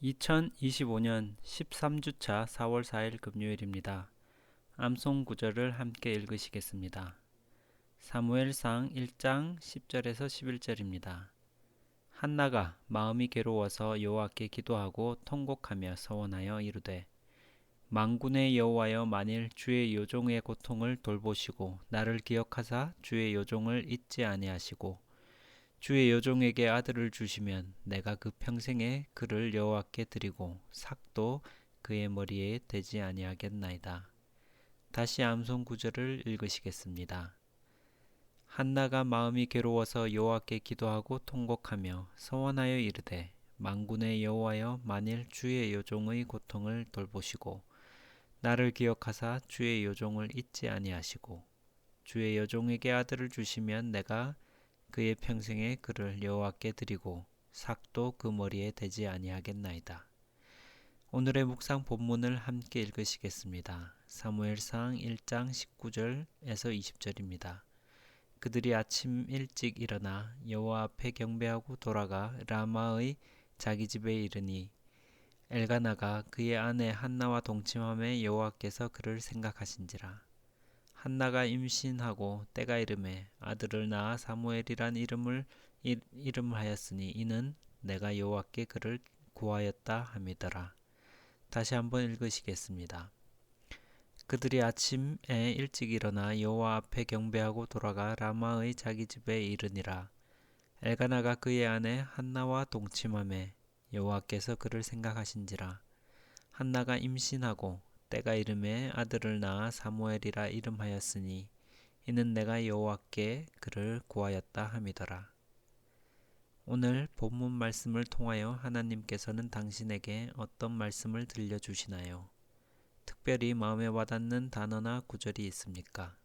2025년 13주차 4월 4일 금요일입니다. 암송 구절을 함께 읽으시겠습니다. 사무엘상 1장 10절에서 11절입니다. 한나가 마음이 괴로워서 여호와께 기도하고 통곡하며 서원하여 이르되 만군의 여호와여, 만일 주의 요종의 고통을 돌보시고 나를 기억하사 주의 요종을 잊지 아니하시고 주의 여종에게 아들을 주시면 내가 그 평생에 그를 여호와께 드리고 삭도 그의 머리에 대지 아니하겠나이다. 다시 암송 구절을 읽으시겠습니다. 한나가 마음이 괴로워서 여호와께 기도하고 통곡하며 서원하여 이르되 만군의 여호와여, 만일 주의 여종의 고통을 돌보시고 나를 기억하사 주의 여종을 잊지 아니하시고 주의 여종에게 아들을 주시면 내가 그의 평생에 그를 여호와께 드리고 삭도 그 머리에 대지 아니하겠나이다. 오늘의 묵상 본문을 함께 읽으시겠습니다. 사무엘상 1장 19절에서 20절입니다. 그들이 아침 일찍 일어나 여호와 앞에 경배하고 돌아가 라마의 자기 집에 이르니 엘가나가 그의 아내 한나와 동침함에 여호와께서 그를 생각하신지라. 한나가 임신하고 때가 이름에 아들을 낳아 사무엘이란 이름하였으니 이는 내가 여호와께 그를 구하였다 함이더라. 다시 한번 읽으시겠습니다. 그들이 아침에 일찍 일어나 여호와 앞에 경배하고 돌아가 라마의 자기 집에 이르니라. 엘가나가 그의 아내 한나와 동침함에 여호와께서 그를 생각하신지라. 한나가 임신하고 때가 이름에 아들을 낳아 사무엘이라 이름하였으니 이는 내가 여호와께 그를 구하였다 함이더라. 오늘 본문 말씀을 통하여 하나님께서는 당신에게 어떤 말씀을 들려주시나요? 특별히 마음에 와닿는 단어나 구절이 있습니까?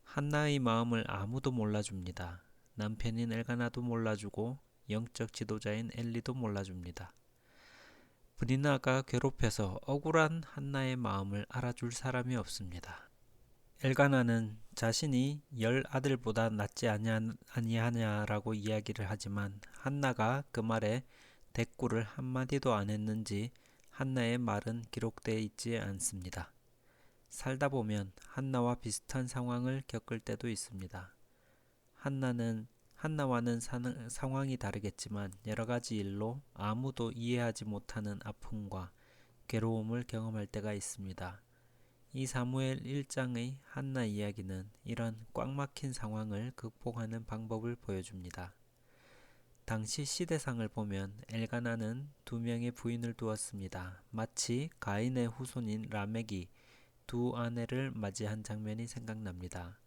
한나의 마음을 아무도 몰라줍니다. 남편인 엘가나도 몰라주고 영적 지도자인 엘리도 몰라줍니다. 브리나가 괴롭혀서 억울한 한나의 마음을 알아줄 사람이 없습니다. 엘가나는 자신이 10아들보다 낫지 아니하냐라고 이야기를 하지만 한나가 그 말에 대꾸를 한마디도 안 했는지 한나의 말은 기록되어 있지 않습니다. 살다 보면 한나와 비슷한 상황을 겪을 때도 있습니다. 한나와는 상황이 다르겠지만 여러 가지 일로 아무도 이해하지 못하는 아픔과 괴로움을 경험할 때가 있습니다. 이 사무엘 1장의 한나 이야기는 이런 꽉 막힌 상황을 극복하는 방법을 보여줍니다. 당시 시대상을 보면 엘가나는 2명의 부인을 두었습니다. 마치 가인의 후손인 라멕이 두 아내를 맞이한 장면이 생각납니다.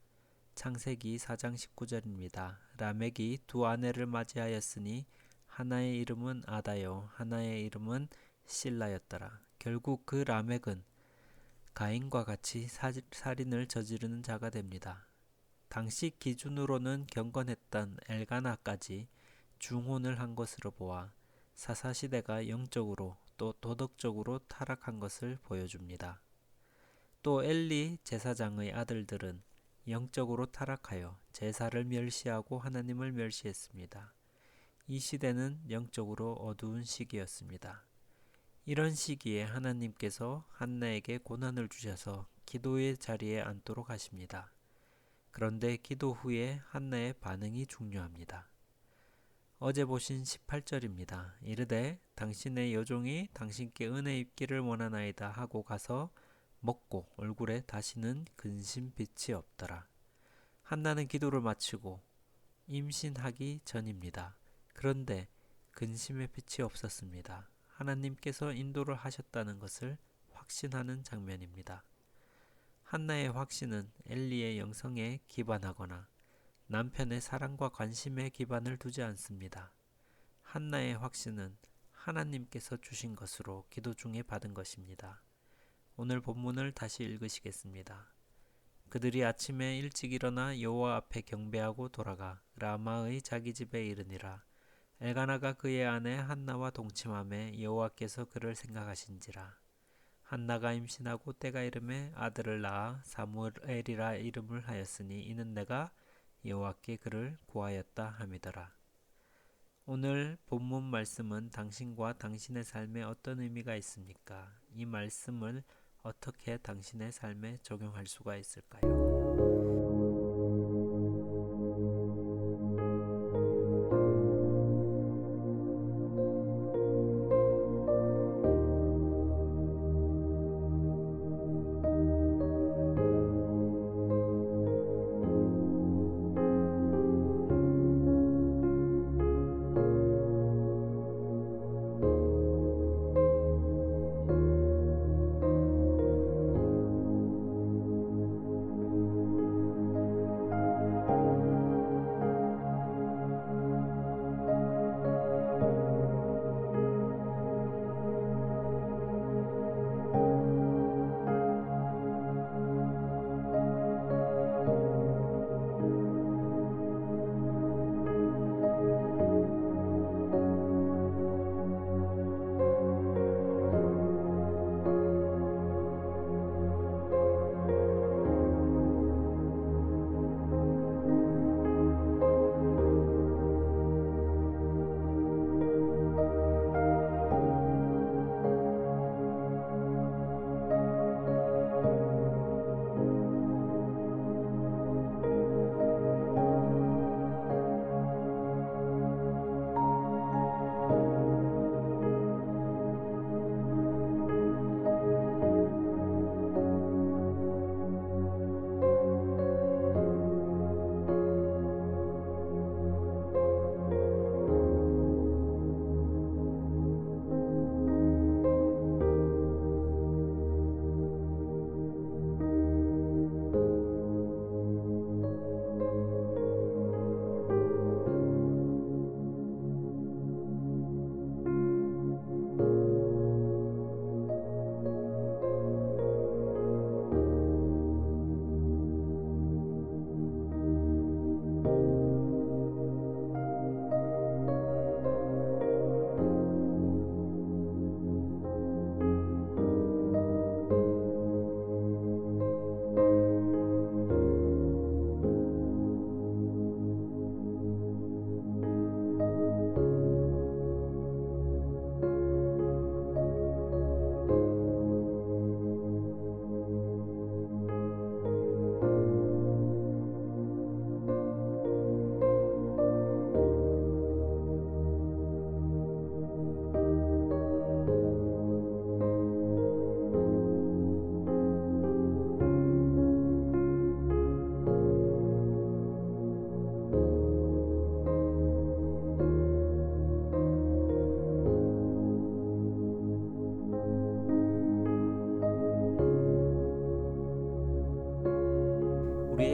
창세기 4장 19절입니다. 라멕이 두 아내를 맞이하였으니 하나의 이름은 아다요 하나의 이름은 실라였더라. 결국 그 라멕은 가인과 같이 살인을 저지르는 자가 됩니다. 당시 기준으로는 경건했던 엘가나까지 중혼을 한 것으로 보아 사사시대가 영적으로 또 도덕적으로 타락한 것을 보여줍니다. 또 엘리 제사장의 아들들은 영적으로 타락하여 제사를 멸시하고 하나님을 멸시했습니다. 이 시대는 영적으로 어두운 시기였습니다. 이런 시기에 하나님께서 한나에게 고난을 주셔서 기도의 자리에 앉도록 하십니다. 그런데 기도 후에 한나의 반응이 중요합니다. 어제 보신 18절입니다. 이르되 당신의 여종이 당신께 은혜 입기를 원하나이다 하고 가서 먹고 얼굴에 다시는 근심빛이 없더라. 한나는 기도를 마치고 임신하기 전입니다. 그런데 근심의 빛이 없었습니다. 하나님께서 인도를 하셨다는 것을 확신하는 장면입니다. 한나의 확신은 엘리의 영성에 기반하거나 남편의 사랑과 관심에 기반을 두지 않습니다. 한나의 확신은 하나님께서 주신 것으로 기도 중에 받은 것입니다. 오늘 본문을 다시 읽으시겠습니다. 그들이 아침에 일찍 일어나 여호와 앞에 경배하고 돌아가 라마의 자기 집에 이르니라. 엘가나가 그의 아내 한나와 동침함에 여호와께서 그를 생각하신지라. 한나가 임신하고 때가 이름에 아들을 낳아 사무엘이라 이름을 하였으니 이는 내가 여호와께 그를 구하였다 함이더라. 오늘 본문 말씀은 당신과 당신의 삶에 어떤 의미가 있습니까? 이 말씀을 어떻게 당신의 삶에 적용할 수가 있을까요?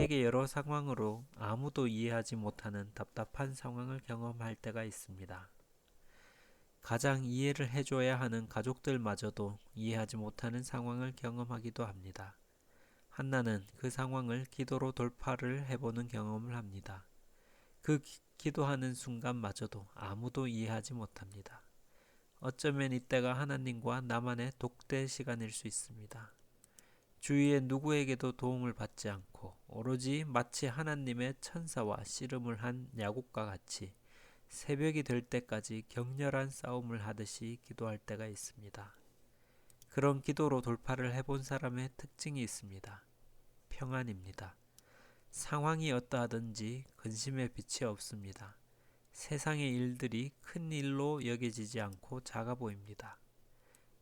우리에게 여러 상황으로 아무도 이해하지 못하는 답답한 상황을 경험할 때가 있습니다. 가장 이해를 해줘야 하는 가족들마저도 이해하지 못하는 상황을 경험하기도 합니다. 한나는 그 상황을 기도로 돌파를 해보는 경험을 합니다. 그 기도하는 순간마저도 아무도 이해하지 못합니다. 어쩌면 이때가 하나님과 나만의 독대 시간일 수 있습니다. 주위의 누구에게도 도움을 받지 않고 오로지 마치 하나님의 천사와 씨름을 한 야곱과 같이 새벽이 될 때까지 격렬한 싸움을 하듯이 기도할 때가 있습니다. 그런 기도로 돌파를 해본 사람의 특징이 있습니다. 평안입니다. 상황이 어떠하든지 근심의 빛이 없습니다. 세상의 일들이 큰 일로 여겨지지 않고 작아 보입니다.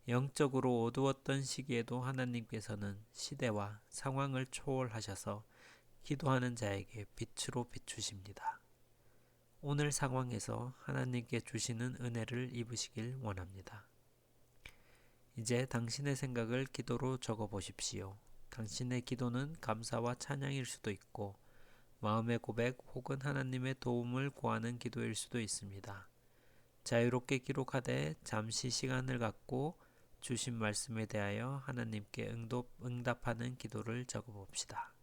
영적으로 어두웠던 시기에도 하나님께서는 시대와 상황을 초월하셔서 기도하는 자에게 빛으로 비추십니다. 오늘 상황에서 하나님께 주시는 은혜를 입으시길 원합니다. 이제 당신의 생각을 기도로 적어 보십시오. 당신의 기도는 감사와 찬양일 수도 있고 마음의 고백 혹은 하나님의 도움을 구하는 기도일 수도 있습니다. 자유롭게 기록하되 잠시 시간을 갖고 주신 말씀에 대하여 하나님께 응답하는 기도를 적어 봅시다.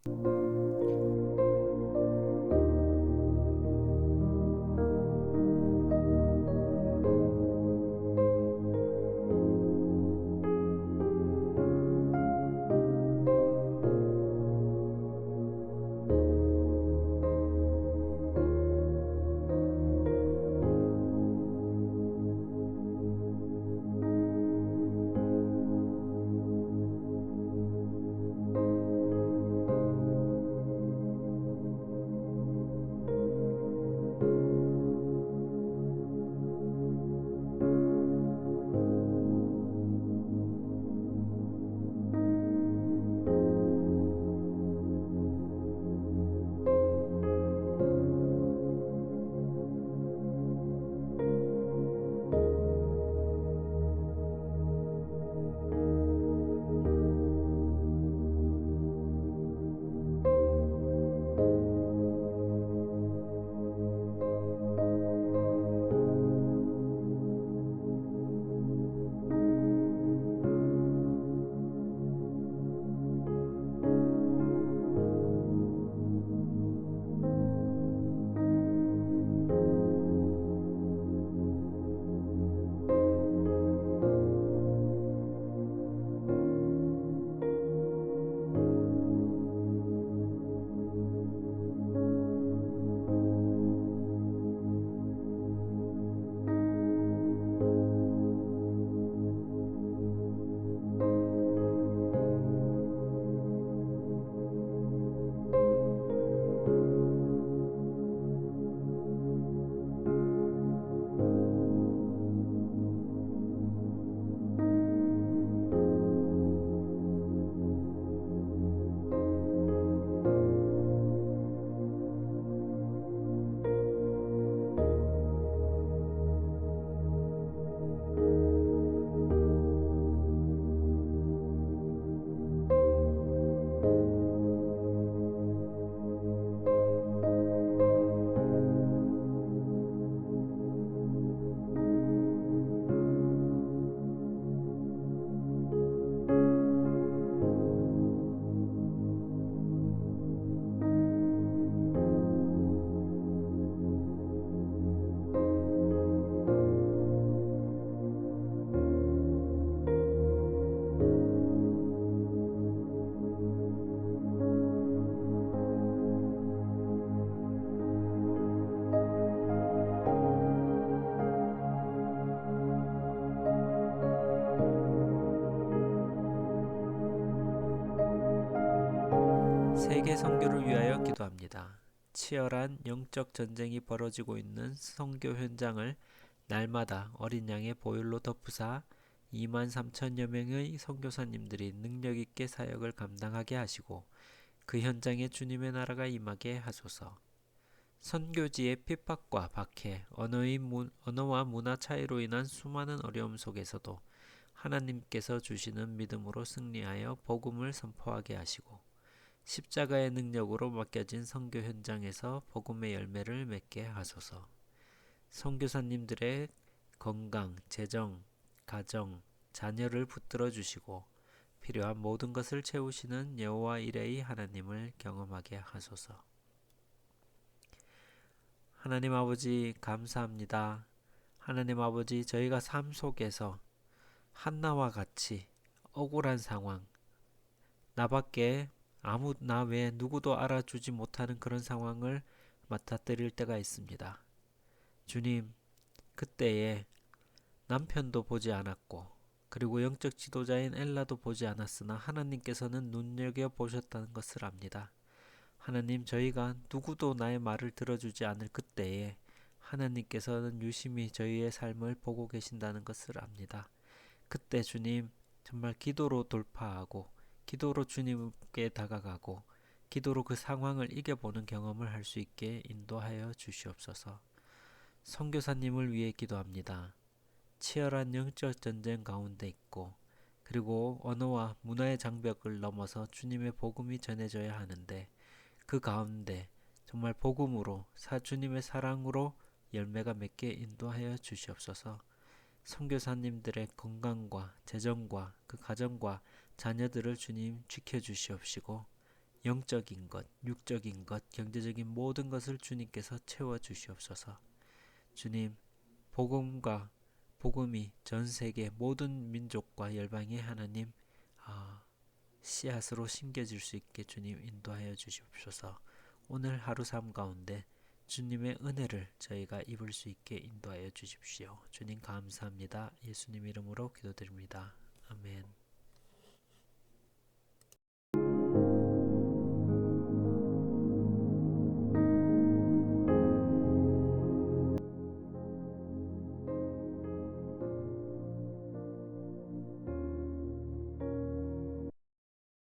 기도합니다. 치열한 영적 전쟁이 벌어지고 있는 선교 현장을 날마다 어린 양의 보혈로 덮으사 2만 3천여 명의 선교사님들이 능력 있게 사역을 감당하게 하시고 그 현장에 주님의 나라가 임하게 하소서. 선교지의 핍박과 박해, 언어와 문화 차이로 인한 수많은 어려움 속에서도 하나님께서 주시는 믿음으로 승리하여 복음을 선포하게 하시고 십자가의 능력으로 맡겨진 선교 현장에서 복음의 열매를 맺게 하소서. 선교사님들의 건강, 재정, 가정, 자녀를 붙들어 주시고 필요한 모든 것을 채우시는 여호와 이레의 하나님을 경험하게 하소서. 하나님 아버지 감사합니다. 하나님 아버지 저희가 삶 속에서 한나와 같이 억울한 상황, 나밖에 나 외에 누구도 알아주지 못하는 그런 상황을 맞닥뜨릴 때가 있습니다. 주님, 그때에 남편도 보지 않았고 그리고 영적 지도자인 엘라도 보지 않았으나 하나님께서는 눈여겨보셨다는 것을 압니다. 하나님, 저희가 누구도 나의 말을 들어주지 않을 그때에 하나님께서는 유심히 저희의 삶을 보고 계신다는 것을 압니다. 그때 주님, 정말 기도로 돌파하고 기도로 주님께 다가가고 기도로 그 상황을 이겨보는 경험을 할 수 있게 인도하여 주시옵소서. 선교사님을 위해 기도합니다. 치열한 영적 전쟁 가운데 있고 그리고 언어와 문화의 장벽을 넘어서 주님의 복음이 전해져야 하는데 그 가운데 정말 복음으로 주님의 사랑으로 열매가 맺게 인도하여 주시옵소서. 선교사님들의 건강과 재정과 그 가정과 자녀들을 주님 지켜주시옵시고 영적인 것, 육적인 것, 경제적인 모든 것을 주님께서 채워주시옵소서. 주님, 복음이 전 세계 모든 민족과 열방의 하나님 씨앗으로 심겨질 수 있게 주님 인도하여 주시옵소서. 오늘 하루 삶 가운데 주님의 은혜를 저희가 입을 수 있게 인도하여 주십시오. 주님 감사합니다. 예수님 이름으로 기도드립니다. 아멘.